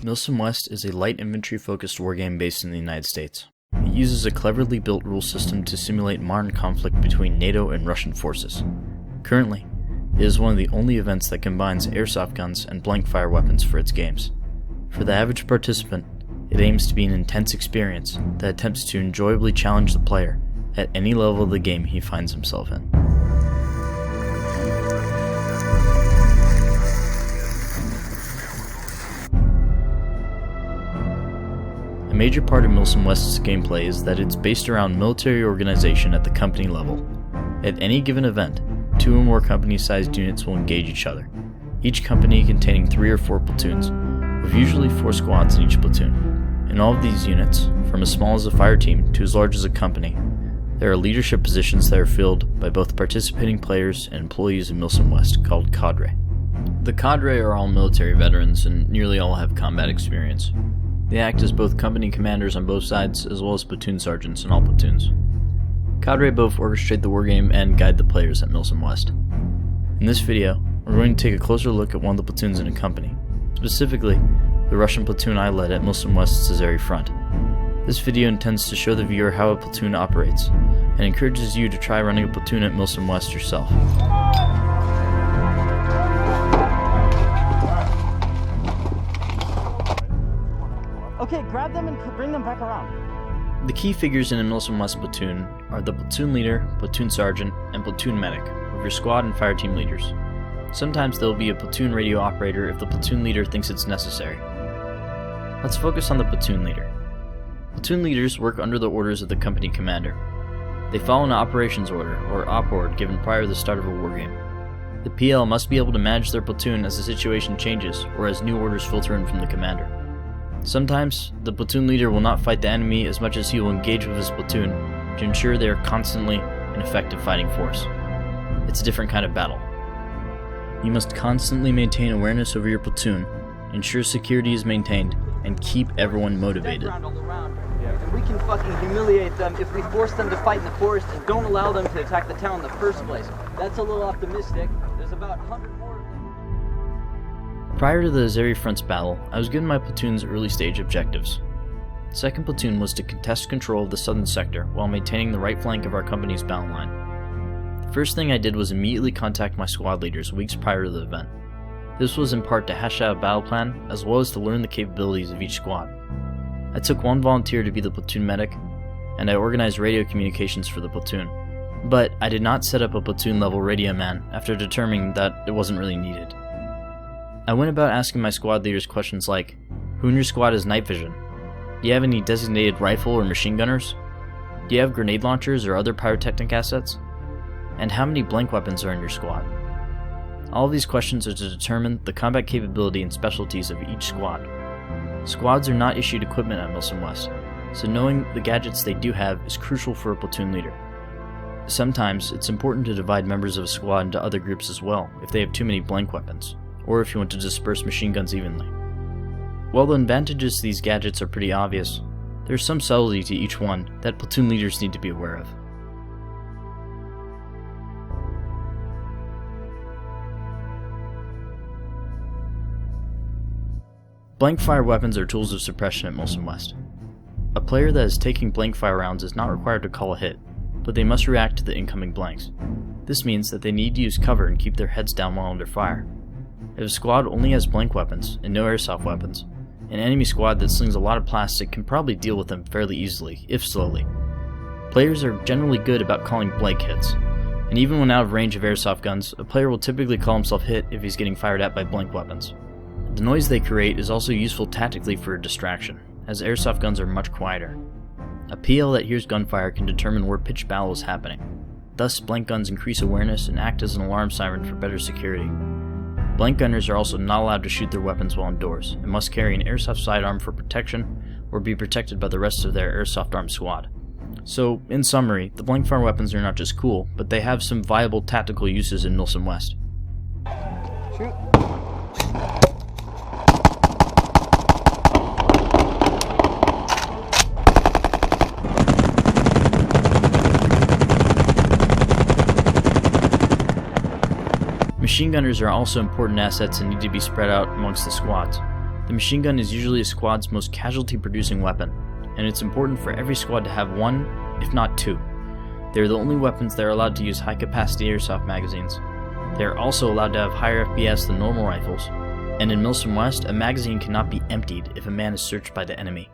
Milsim West is a light infantry-focused wargame based in the United States. It uses a cleverly built rule system to simulate modern conflict between NATO and Russian forces. Currently, it is one of the only events that combines airsoft guns and blank-fire weapons for its games. For the average participant, it aims to be an intense experience that attempts to enjoyably challenge the player at any level of the game he finds himself in. A major part of Milsim West's gameplay is that it's based around military organization at the company level. At any given event, 2 or more company-sized units will engage each other, each company containing 3 or 4 platoons, with usually 4 squads in each platoon. In all of these units, from as small as a fire team to as large as a company, there are leadership positions that are filled by both participating players and employees of Milsim West called cadre. The cadre are all military veterans and nearly all have combat experience. They act as both company commanders on both sides, as well as platoon sergeants in all platoons. Cadre both orchestrate the wargame and guide the players at Milsim West. In this video, we're going to take a closer look at one of the platoons in a company, specifically the Russian platoon I led at Milsim West's Azeri front. This video intends to show the viewer how a platoon operates, and encourages you to try running a platoon at Milsim West yourself. Okay, grab them and bring them back around. The key figures in a Milsim West platoon are the platoon leader, platoon sergeant, and platoon medic, with your squad and fire team leaders. Sometimes there will be a platoon radio operator if the platoon leader thinks it's necessary. Let's focus on the platoon leader. Platoon leaders work under the orders of the company commander. They follow an operations order, or Opord, given prior to the start of a wargame. The PL must be able to manage their platoon as the situation changes, or as new orders filter in from the commander. Sometimes, the platoon leader will not fight the enemy as much as he will engage with his platoon to ensure they are constantly an effective fighting force. It's a different kind of battle. You must constantly maintain awareness over your platoon, ensure security is maintained, and keep everyone motivated. And we can fucking humiliate them if we force them to fight in the forest and don't allow them to attack the town in the first place. That's a little optimistic. There's about 100 more. Prior to the Azeri Front's battle, I was given my platoon's early stage objectives. The second platoon was to contest control of the southern sector while maintaining the right flank of our company's battle line. The first thing I did was immediately contact my squad leaders weeks prior to the event. This was in part to hash out a battle plan, as well as to learn the capabilities of each squad. I took 1 volunteer to be the platoon medic, and I organized radio communications for the platoon. But I did not set up a platoon level radio man after determining that it wasn't really needed. I went about asking my squad leaders questions like, who in your squad has night vision? Do you have any designated rifle or machine gunners? Do you have grenade launchers or other pyrotechnic assets? And how many blank weapons are in your squad? All of these questions are to determine the combat capability and specialties of each squad. Squads are not issued equipment at Milsim West, so knowing the gadgets they do have is crucial for a platoon leader. Sometimes it's important to divide members of a squad into other groups as well if they have too many blank weapons, or if you want to disperse machine guns evenly. While the advantages to these gadgets are pretty obvious, there's some subtlety to each one that platoon leaders need to be aware of. Blank fire weapons are tools of suppression at Milsim West. A player that is taking blank fire rounds is not required to call a hit, but they must react to the incoming blanks. This means that they need to use cover and keep their heads down while under fire. If a squad only has blank weapons and no airsoft weapons, an enemy squad that slings a lot of plastic can probably deal with them fairly easily, if slowly. Players are generally good about calling blank hits, and even when out of range of airsoft guns, a player will typically call himself hit if he's getting fired at by blank weapons. The noise they create is also useful tactically for a distraction, as airsoft guns are much quieter. A PL that hears gunfire can determine where pitched battle is happening. Thus, blank guns increase awareness and act as an alarm siren for better security. Blank gunners are also not allowed to shoot their weapons while indoors, and must carry an airsoft sidearm for protection, or be protected by the rest of their airsoft armed squad. So, in summary, the blank fire weapons are not just cool, but they have some viable tactical uses in Milsim West. Shoot. Machine gunners are also important assets and need to be spread out amongst the squads. The machine gun is usually a squad's most casualty-producing weapon, and it's important for every squad to have one, if not two. They are the only weapons that are allowed to use high-capacity airsoft magazines. They are also allowed to have higher FPS than normal rifles, and in Milsim West, a magazine cannot be emptied if a man is searched by the enemy.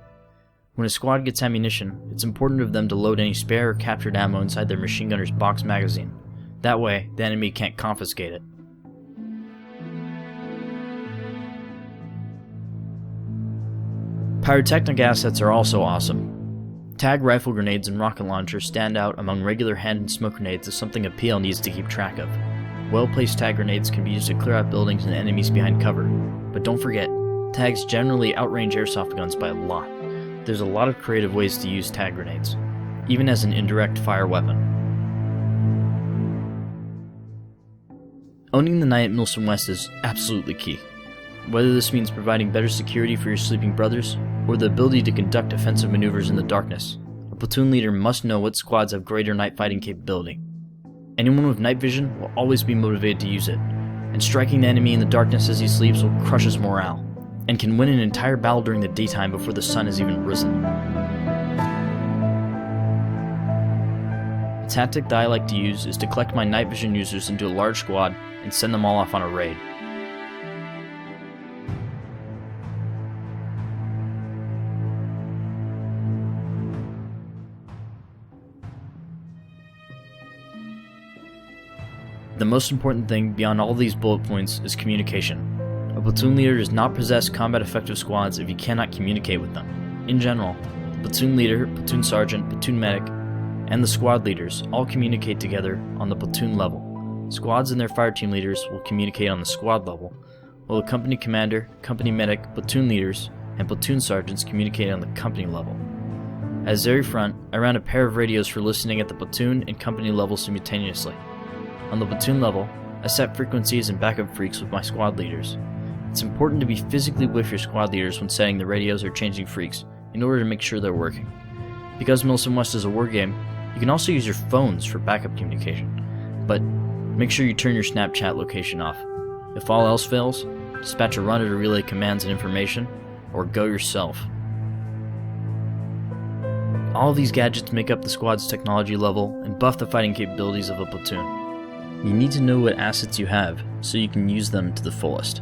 When a squad gets ammunition, it's important of them to load any spare or captured ammo inside their machine gunner's box magazine. That way, the enemy can't confiscate it. Pyrotechnic assets are also awesome. Tag rifle grenades and rocket launchers stand out among regular hand and smoke grenades as something a PL needs to keep track of. Well-placed tag grenades can be used to clear out buildings and enemies behind cover, but don't forget, tags generally outrange airsoft guns by a lot. There's a lot of creative ways to use tag grenades, even as an indirect fire weapon. Owning the night at Milsim West is absolutely key. Whether this means providing better security for your sleeping brothers, or the ability to conduct offensive maneuvers in the darkness, a platoon leader must know what squads have greater night fighting capability. Anyone with night vision will always be motivated to use it, and striking the enemy in the darkness as he sleeps will crush his morale, and can win an entire battle during the daytime before the sun has even risen. A tactic that I like to use is to collect my night vision users into a large squad and send them all off on a raid. The most important thing beyond all these bullet points is communication. A platoon leader does not possess combat-effective squads if he cannot communicate with them. In general, the platoon leader, platoon sergeant, platoon medic, and the squad leaders all communicate together on the platoon level. Squads and their fire team leaders will communicate on the squad level, while the company commander, company medic, platoon leaders, and platoon sergeants communicate on the company level. At Zeri Front, I ran a pair of radios for listening at the platoon and company level simultaneously. On the platoon level, I set frequencies and backup freaks with my squad leaders. It's important to be physically with your squad leaders when setting the radios or changing freaks, in order to make sure they're working. Because Milsim West is a war game, you can also use your phones for backup communication, but make sure you turn your Snapchat location off. If all else fails, dispatch a runner to relay commands and information, or go yourself. All of these gadgets make up the squad's technology level and buff the fighting capabilities of a platoon. You need to know what assets you have, so you can use them to the fullest.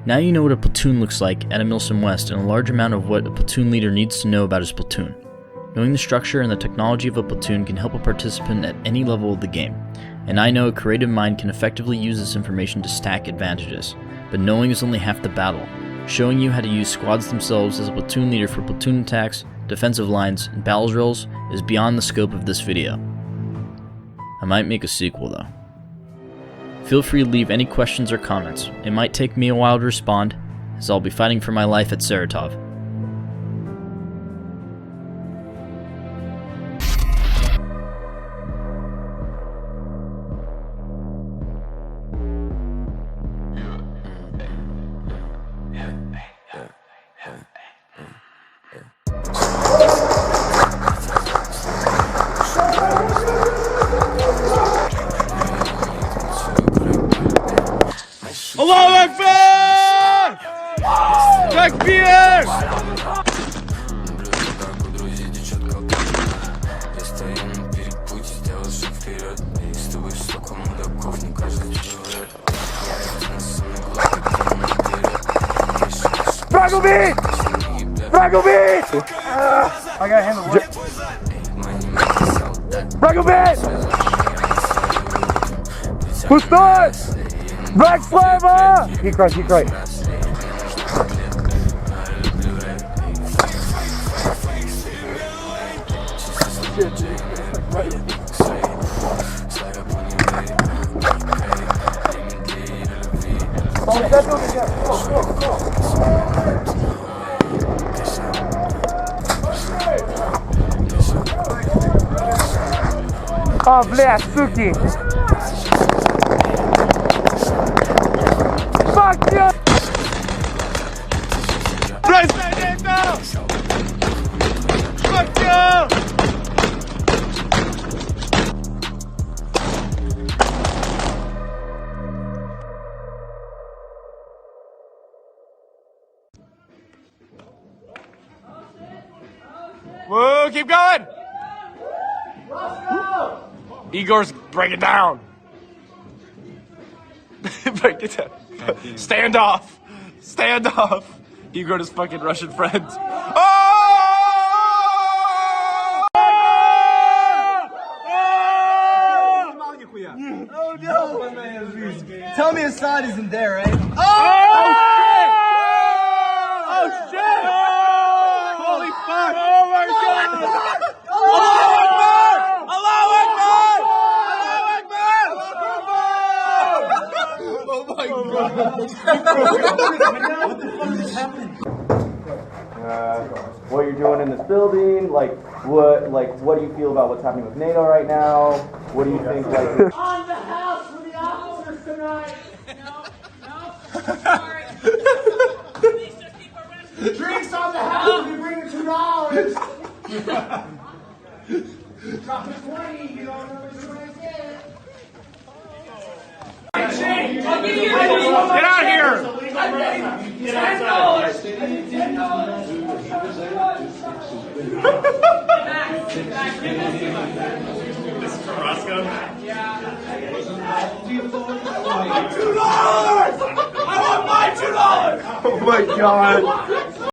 Now you know what a platoon looks like at a Milsim West and a large amount of what a platoon leader needs to know about his platoon. Knowing the structure and the technology of a platoon can help a participant at any level of the game, and I know a creative mind can effectively use this information to stack advantages, but knowing is only half the battle. Showing you how to use squads themselves as a platoon leader for platoon attacks, defensive lines, and battle drills is beyond the scope of this video. I might make a sequel though. Feel free to leave any questions or comments. It might take me a while to respond, as I'll be fighting for my life at Saratov. Allahu Akbar! Takbir! Dragovic! Dragovic! I got him. Dragovic! Пустой! Black Slava! Keep right, keep right. О, бля, суки! Fuck you! Fuck you! Whoa, keep going! Igor's break it down. Break it down. Stand off. Stand off. Igor and his fucking Russian friend. Oh! Oh no! Tell me Assad isn't there, right? Oh shit! Oh shit! Holy fuck! Oh my god! Allahu Akbar! Allahu Akbar! Allahu Akbar! What the fuck just happened? What you're doing in this building, like what do you feel about what's happening with NATO right now? What do you think? Like, On the house with the officers tonight. No, sorry. Please just keep arresting. Drinks on the house. We bring $2. Drop the 20. You don't know what you're gonna get. Get out here! This is from Roscoe? Yeah. $2! I want my $2! oh my god!